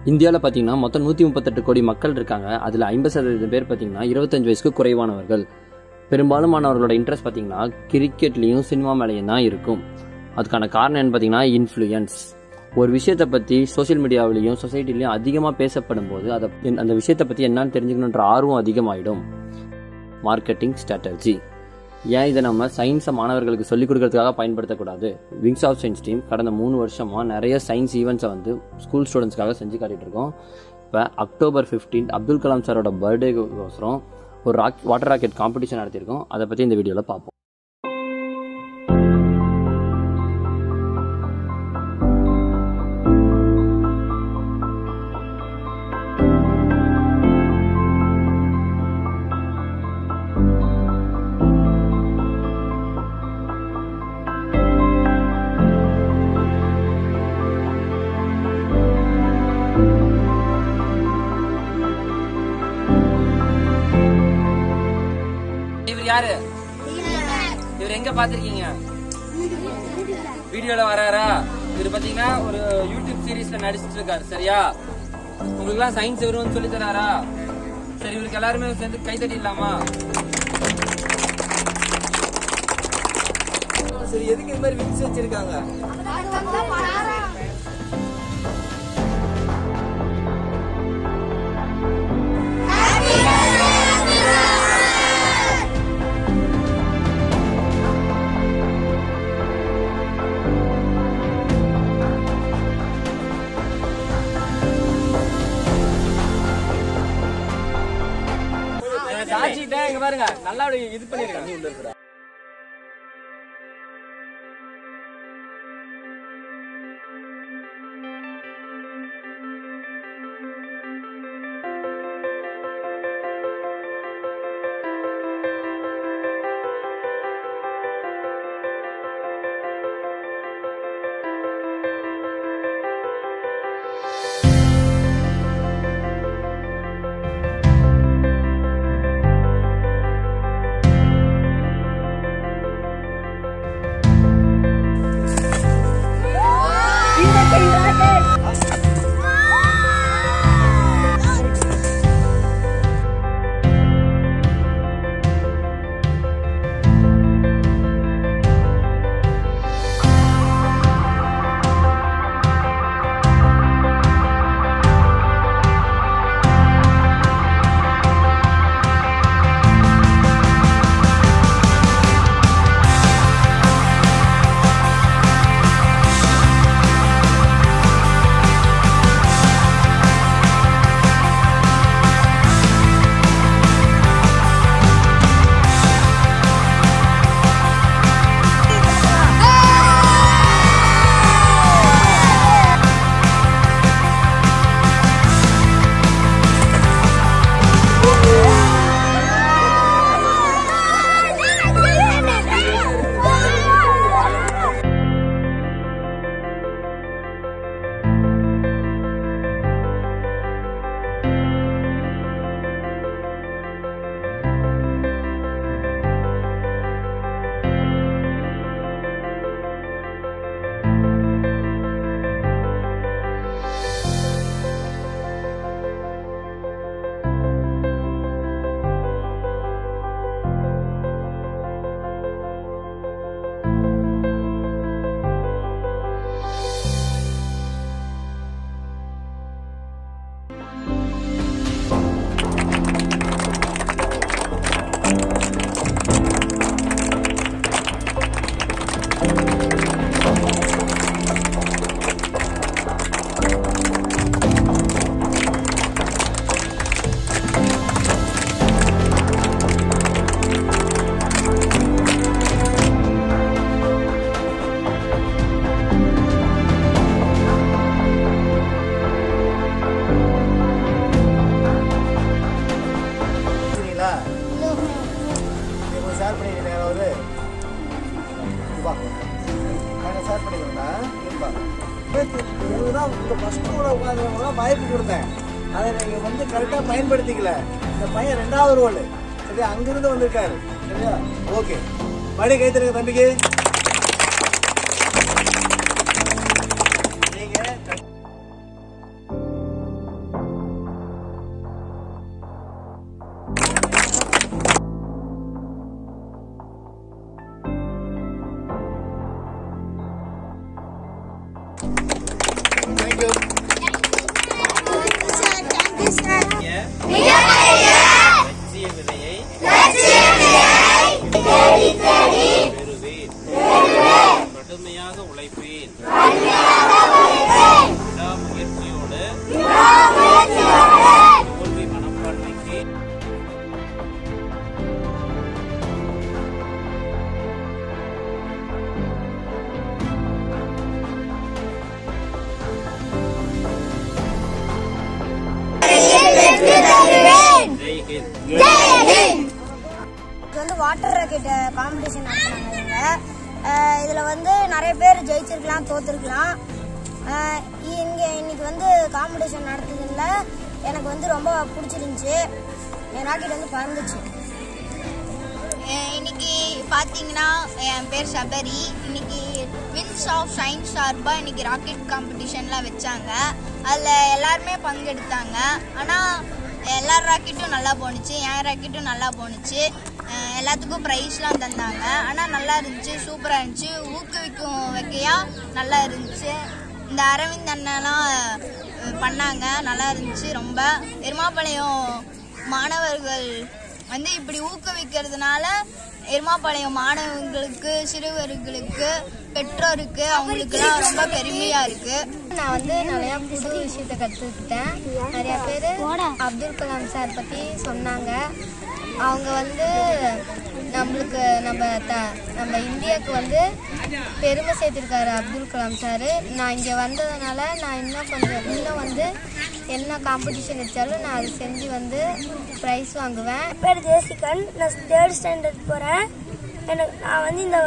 இந்தியாவில் பார்த்தீங்கன்னா மொத்தம் 138 கோடி மக்கள் இருக்காங்க. அதில் 50% பேர் பார்த்தீங்கன்னா 25 வயசுக்கு குறைவானவர்கள். பெரும்பாலுமானவர்களோட இன்ட்ரெஸ்ட் பார்த்தீங்கன்னா கிரிக்கெட்லேயும் சினிமா மேலேயும் தான் இருக்கும். அதுக்கான காரணம் என்ன பார்த்தீங்கன்னா இன்ஃப்ளூயன்ஸ். ஒரு விஷயத்தை பற்றி சோசியல் மீடியாவிலையும் சொசைட்டிலையும் அதிகமாக பேசப்படும் போது அந்த விஷயத்தை பற்றி என்னன்னு தெரிஞ்சுக்கணுன்ற ஆர்வம் அதிகமாகிடும். Marketing strategy. ஏன் இதை நம்ம சயின்ஸை மாணவர்களுக்கு சொல்லிக் கொடுக்கறதுக்காக பயன்படுத்தக்கூடாது? விங்ஸ் ஆஃப் சயின்ஸ் டீம் கடந்த 3 வருஷமாக நிறைய சயின்ஸ் ஈவெண்ட்ஸை வந்து ஸ்கூல் ஸ்டூடெண்ட்ஸ்க்காக செஞ்சு காட்டிகிட்டு இருக்கோம். இப்போ அக்டோபர் 15 அப்துல் கலாம் சாரோட பர்த்டேக்கோசரம் ஒரு வாட்டர் ராக்கெட் காம்படிஷன் நடத்தியிருக்கோம். அதை பற்றி இந்த வீடியோவில் பார்ப்போம். யாரு இவர் எங்க பாத்திருக்கீங்க? வீடியோல வராரா? இவர் பாத்தீங்கன்னா ஒரு யூடியூப் சீரீஸ்ல நடிச்சிட்டு இருக்காரு. சரியா? உங்களுக்கு எல்லாம் சயின்ஸ் இவரு சொல்லி தராரா? சரி, இவருக்கு எல்லாருமே சேர்ந்து கை தட்டிடலாமா? சரி, எதுக்கு இந்த மாதிரி விங்ஸ் வச்சிருக்காங்க? சாட்சிட்டேன், இங்க பாருங்க, நல்லா இது பண்ணிருக்காங்க. வாய்ப்பு கொடுத்தேன், அதை நீங்க வந்து கரெக்டா பயன்படுத்திக்கல. இந்த பையன் 2வது ரோல் சரியா, அங்கிருந்து வந்திருக்காரு. சரியா? ஓகே, மறுபடி கை தருங்க தம்பிக்கு. நீங்க தேங்க்யூ. கடுமையாக உழைப்பேன், முயற்சியோடு தோல்வி மனப்பான்மைக்கு வாட்டர் ராக்கெட் காம்படிஷன் நடத்தினாங்க. இதுல வந்து நிறைய பேர் ஜெயிச்சிருக்கலாம், தோத்துருக்கலாம். இன்னைக்கு வந்து காம்படிஷன் நடத்துறதுல எனக்கு வந்து ரொம்ப பிடிச்சிருந்துச்சு. என் ராக்கெட் வந்து பறந்துச்சு. இன்னைக்கு பார்த்தீங்கன்னா என் பேர் சபரி. இன்னைக்கு வின்ஸ் ஆஃப் சயின்ஸ் சார்பாக இன்னைக்கு ராக்கெட் காம்படிஷன்லாம் வச்சாங்க. அதில் எல்லாருமே பங்கெடுத்தாங்க. ஆனால் எல்லார் ராக்கெட்டும் நல்லா போணுச்சு, என் ராக்கெட்டும் நல்லா போணுச்சு. எல்லாத்துக்கும் ப்ரைஸ்லாம் தந்தாங்க. ஆனால் நல்லா இருந்துச்சு, சூப்பராக இருந்துச்சு, ஊக்குவிக்கும் வகையாக நல்லா இருந்துச்சு. இந்த அரவிந்த் அண்ணெல்லாம் பண்ணாங்க, நல்லா இருந்துச்சு ரொம்ப. எருமாபாளையம் மாணவர்கள் வந்து இப்படி ஊக்குவிக்கிறதுனால எருமாபாளையம் மாணவர்களுக்கு, சிறுவர்களுக்கு, பெற்றோருக்கு அவங்களுக்குலாம் ரொம்ப பெருமையாக இருக்குது. நான் வந்து நிறையா புது விஷயத்த கற்றுக்கிட்டேன். நிறையா பேர் அப்துல் கலாம் சார் பற்றி சொன்னாங்க. அவங்க வந்து நம்மளுக்கு நம்ம இந்தியாவுக்கு வந்து பெருமை சேர்த்துருக்காரு அப்துல் கலாம் சார். நான் இங்கே வந்ததுனால நான் இன்னும் வந்து என்ன காம்படிஷன் வச்சாலும் நான் அதை செஞ்சு வந்து ப்ரைஸ் வாங்குவேன். என் பேர் ஜேசிகன். நான் 3rd ஸ்டாண்டர்ட் போகிறேன். நான் வந்து இந்த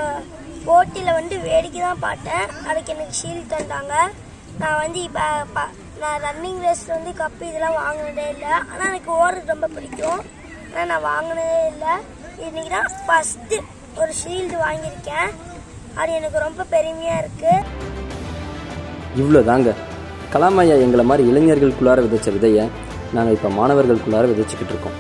போட்டியில் வந்து வேடிக்கை தான் பார்த்தேன். அதுக்கு எனக்கு ஷீல்ட் தந்தாங்க. நான் வந்து இப்போ நான் ரன்னிங் ரேஸில் வந்து கப்பு இதெல்லாம் வாங்கினதே இல்லை. ஆனால் எனக்கு ஓடுறது ரொம்ப பிடிக்கும். ஆனால் நான் வாங்கினதே இல்லை. இன்றைக்கி தான் ஃபஸ்ட்டு ஒரு ஷீல்டு வாங்கியிருக்கேன். அது எனக்கு ரொம்ப பெருமையாக இருக்குது. இவ்வளோதாங்க. கலாம் ஐயா எங்களை மாதிரி இளைஞர்களுக்குள்ளார விதைச்ச விதையை நாங்கள் இப்போ மாணவர்களுக்குள்ளார விதைச்சிக்கிட்டு இருக்கோம்.